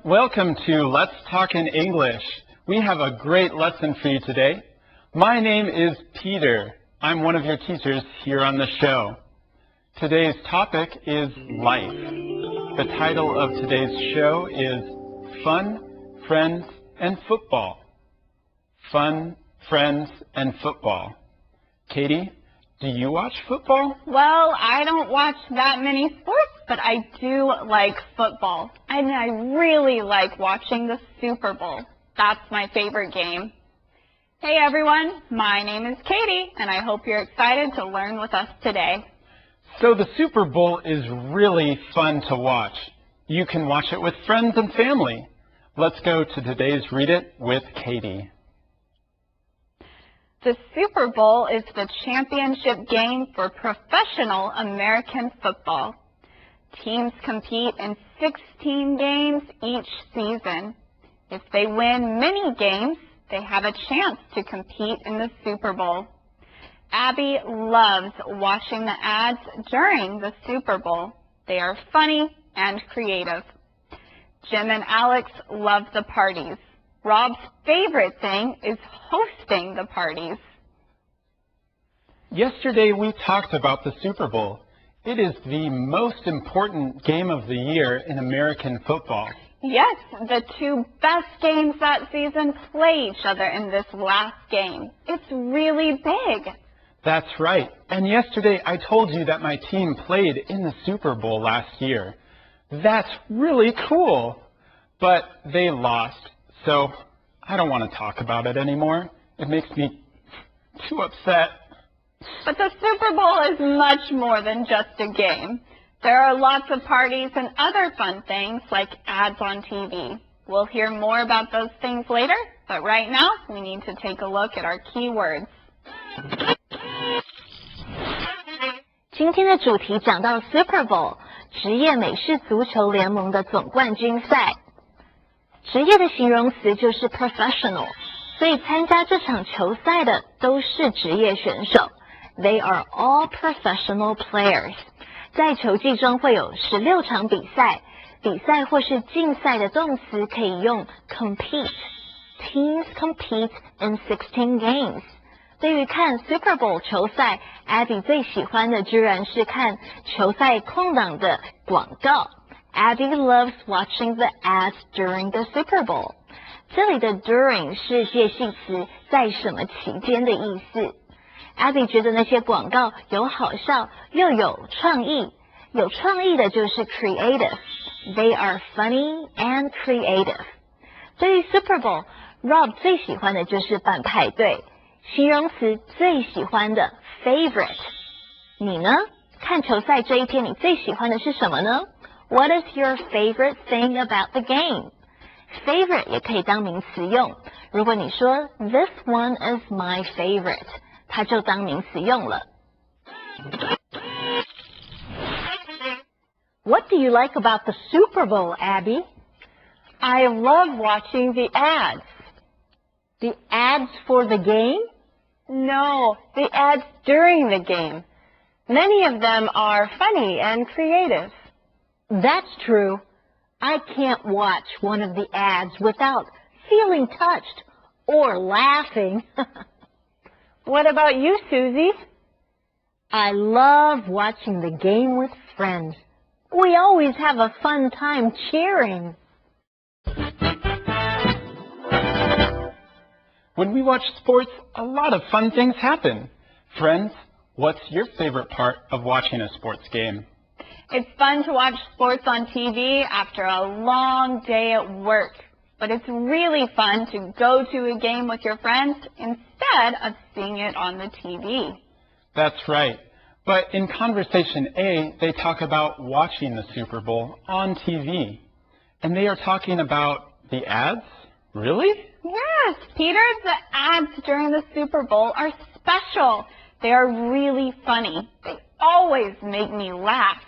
Welcome to Let's Talk in English. We have a great lesson for you today. My name is Peter. I'm one of your teachers here on the show. Today's topic is life. The title of today's show is Fun, Friends, and Football. Fun, Friends, and Football. Katie, do you watch football? Well, I don't watch that many sports, but I do like football. And I really like watching the Super Bowl. That's my favorite game. Hey everyone, my name is Katie, and I hope you're excited to learn with us today. So the Super Bowl is really fun to watch. You can watch it with friends and family. Let's go to today's Read It with Katie. The Super Bowl is the championship game for professional American football. Teams compete in 16 games each season. If they win many games, they have a chance to compete in the Super Bowl. Abby loves watching the ads during the Super Bowl. They are funny and creative. Jim and Alex love the parties. Rob's favorite thing is hosting the parties. Yesterday we talked about the Super Bowl. It is the most important game of the year in American football. Yes, the two best games that season play each other in this last game. It's really big. That's right. And yesterday I told you that my team played in the Super Bowl last year. That's really cool. But they lost. So I don't want to talk about it anymore. It makes me too upset. But the Super Bowl is much more than just a game. There are lots of parties and other fun things like ads on TV. We'll hear more about those things later, but right now we need to take a look at our key words. 今天的主题讲到 Super Bowl， 职业美式足球联盟的总冠军赛。职业的形容词就是 professional， 所以参加这场球赛的都是职业选手。They are all professional players。在球季中会有16场比赛，比赛或是竞赛的动词可以用 compete。Teams compete in 16 games。对于看 Super Bowl 球赛 ，Abby 最喜欢的居然是看球赛空档的广告。Abby loves watching the ads during the Super Bowl。这里的 during 是介系词，在什么期间的意思。Abby 觉得那些广告有好笑又有创意，有创意的就是 creative。They are funny and creative。对于 Super Bowl，Rob 最喜欢的就是办派对。形容词最喜欢的 favorite。你呢？看球赛这一天你最喜欢的是什么呢？ What is your favorite thing about the game? Favorite 也可以当名词用。如果你说 This one is my favorite， 它就当名词用了。What do you like about the Super Bowl, Abby? I love watching the ads. The ads for the game? No, the ads during the game. Many of them are funny and creative. That's true. I can't watch one of the ads without feeling touched or laughing. What about you, Susie? I love watching the game with friends. We always have a fun time cheering. When we watch sports, a lot of fun things happen. Friends, what's your favorite part of watching a sports game? It's fun to watch sports on TV after a long day at work. But it's really fun to go to a game with your friends instead of seeing it on the TV. That's right. But in Conversation A, they talk about watching the Super Bowl on TV. And they are talking about the ads? Really? Yes, Peter, the ads during the Super Bowl are special. They are really funny. They always make me laugh.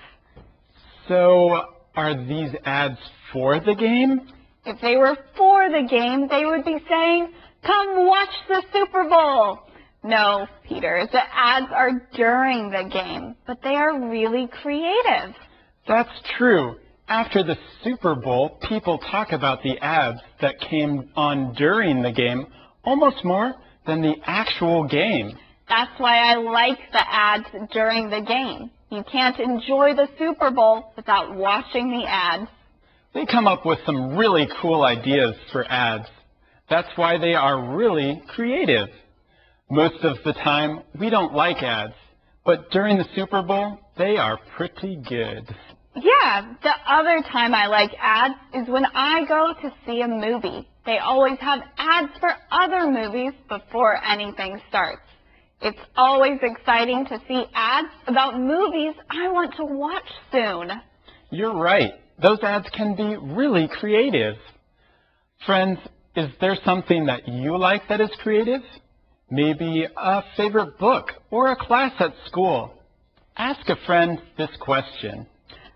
So, are these ads for the game? If they were for the game, they would be saying, "Come watch the Super Bowl." No, Peter, the ads are during the game, but they are really creative. That's true. After the Super Bowl, people talk about the ads that came on during the game almost more than the actual game. That's why I like the ads during the game. You can't enjoy the Super Bowl without watching the ads. They come up with some really cool ideas for ads. That's why they are really creative. Most of the time, we don't like ads, but during the Super Bowl, they are pretty good. Yeah, the other time I like ads is when I go to see a movie. They always have ads for other movies before anything starts. It's always exciting to see ads about movies I want to watch soon. You're right. Those ads can be really creative. Friends, is there something that you like that is creative? Maybe a favorite book or a class at school. Ask a friend this question.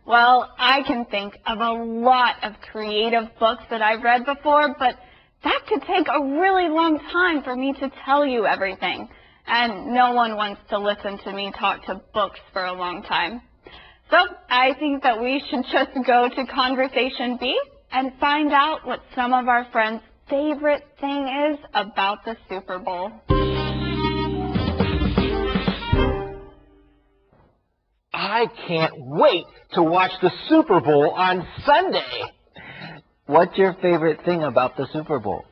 Well, I can think of a lot of creative books that I've read before, but that could take a really long time for me to tell you everything. And no one wants to listen to me talk to books for a long time. So I think that we should just go to Conversation B and find out what some of our friends' favorite thing is about the Super Bowl. I can't wait to watch the Super Bowl on Sunday. What's your favorite thing about the Super Bowl?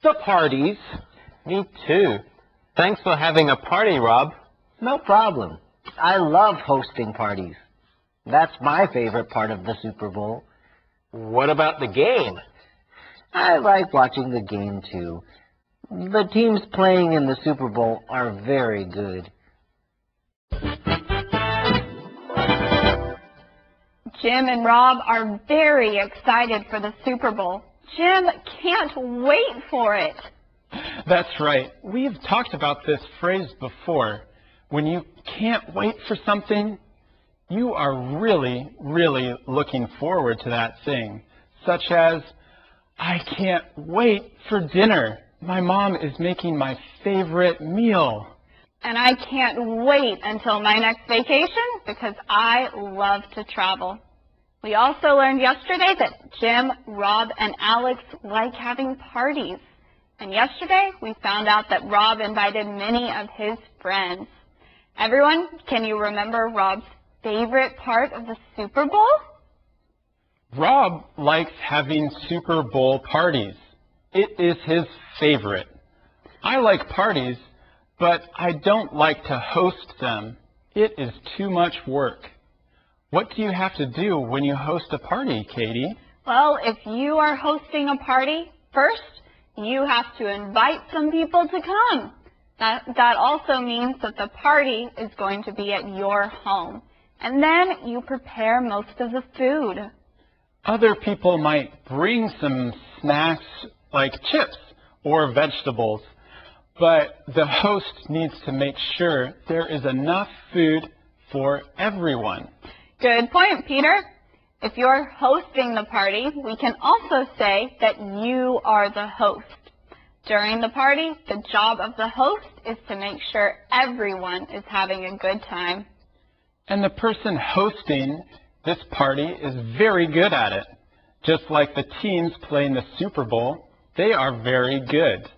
The parties. Me too. Thanks for having a party, Rob. No problem. I love hosting parties. That's my favorite part of the Super Bowl. What about the game? I like watching the game too. The teams playing in the Super Bowl are very good. Jim and Rob are very excited for the Super Bowl. Jim can't wait for it. That's right. We've talked about this phrase before. When you can't wait for something, you are really, really looking forward to that thing. Such as, I can't wait for dinner. My mom is making my favorite meal. And I can't wait until my next vacation because I love to travel. We also learned yesterday that Jim, Rob, and Alex like having parties. And yesterday, we found out that Rob invited many of his friends. Everyone, can you remember Rob's favorite part of the Super Bowl? Rob likes having Super Bowl parties. It is his favorite. I like parties, but I don't like to host them. It is too much work. What do you have to do when you host a party, Katie? Well, if you are hosting a party, first, you have to invite some people to come. That also means that the party is going to be at your home. And then you prepare most of the food. Other people might bring some snacks like chips or vegetables, but the host needs to make sure there is enough food for everyone. Good point, Peter. If you're hosting the party, we can also say that you are the host. During the party, the job of the host is to make sure everyone is having a good time. And the person hosting this party is very good at it. Just like the teams playing the Super Bowl, they are very good.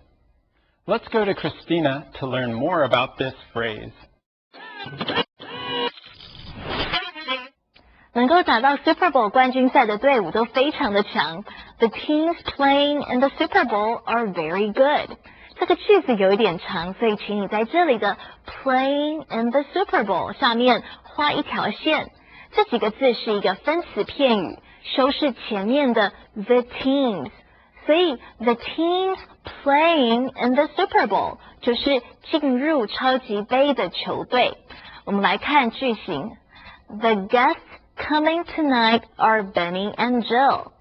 Let's go to Christina to learn more about this phrase. 能够打到 Super Bowl 冠军赛的队伍都非常的强。The teams playing in the Super Bowl are very good. 这个句子有一点长，所以请你在这里的 playing in the Super Bowl 上面画一条线。这几个字是一个分词片语，修饰前面的 the teams。所以 the teams playing in the Super Bowl 就是进入超级杯的球队。我们来看句型 ：The guests coming tonight are Benny and Jill.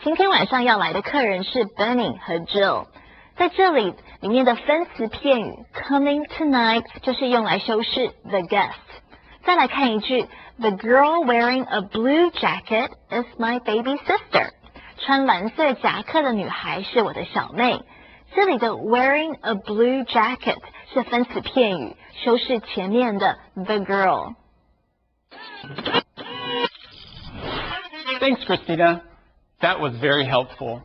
今天晚上要来的客人是 Benny 和 Jill。在这里面的分词片语 coming tonight 就是用来修饰 the guest。再来看一句 The girl wearing a blue jacket is my baby sister. 穿蓝色夹克的女孩是我的小妹。这里的 wearing a blue jacket 是分词片语，修饰前面的 the girl。Thanks, Christina. That was very helpful.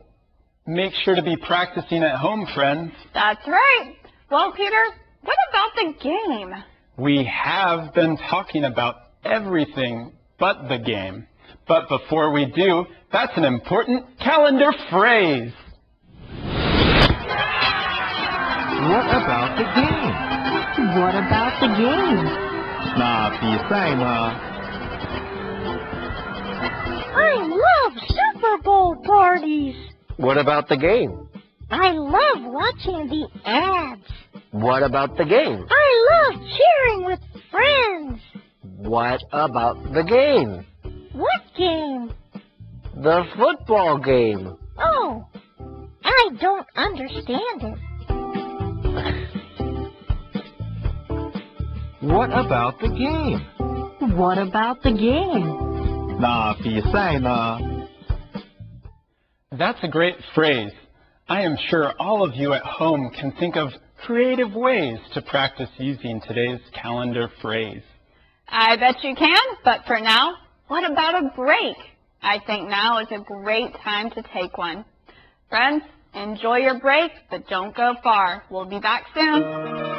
Make sure to be practicing at home, friends. That's right. Well, Peter, what about the game? We have been talking about everything but the game. But before we do, that's an important calendar phrase. What about the game? What about the game? 那比赛呢 I love Super Bowl parties. What about the game? I love watching the ads. What about the game? I love cheering with friends. What about the game? What game? The football game. Oh, I don't understand it. What about the game? What about the game? 那比赛呢 That's a great phrase. I am sure all of you at home can think of creative ways to practice using today's calendar phrase. I bet you can, but for now, what about a break? I think now is a great time to take one. Friends, enjoy your break, but don't go far. We'll be back soon.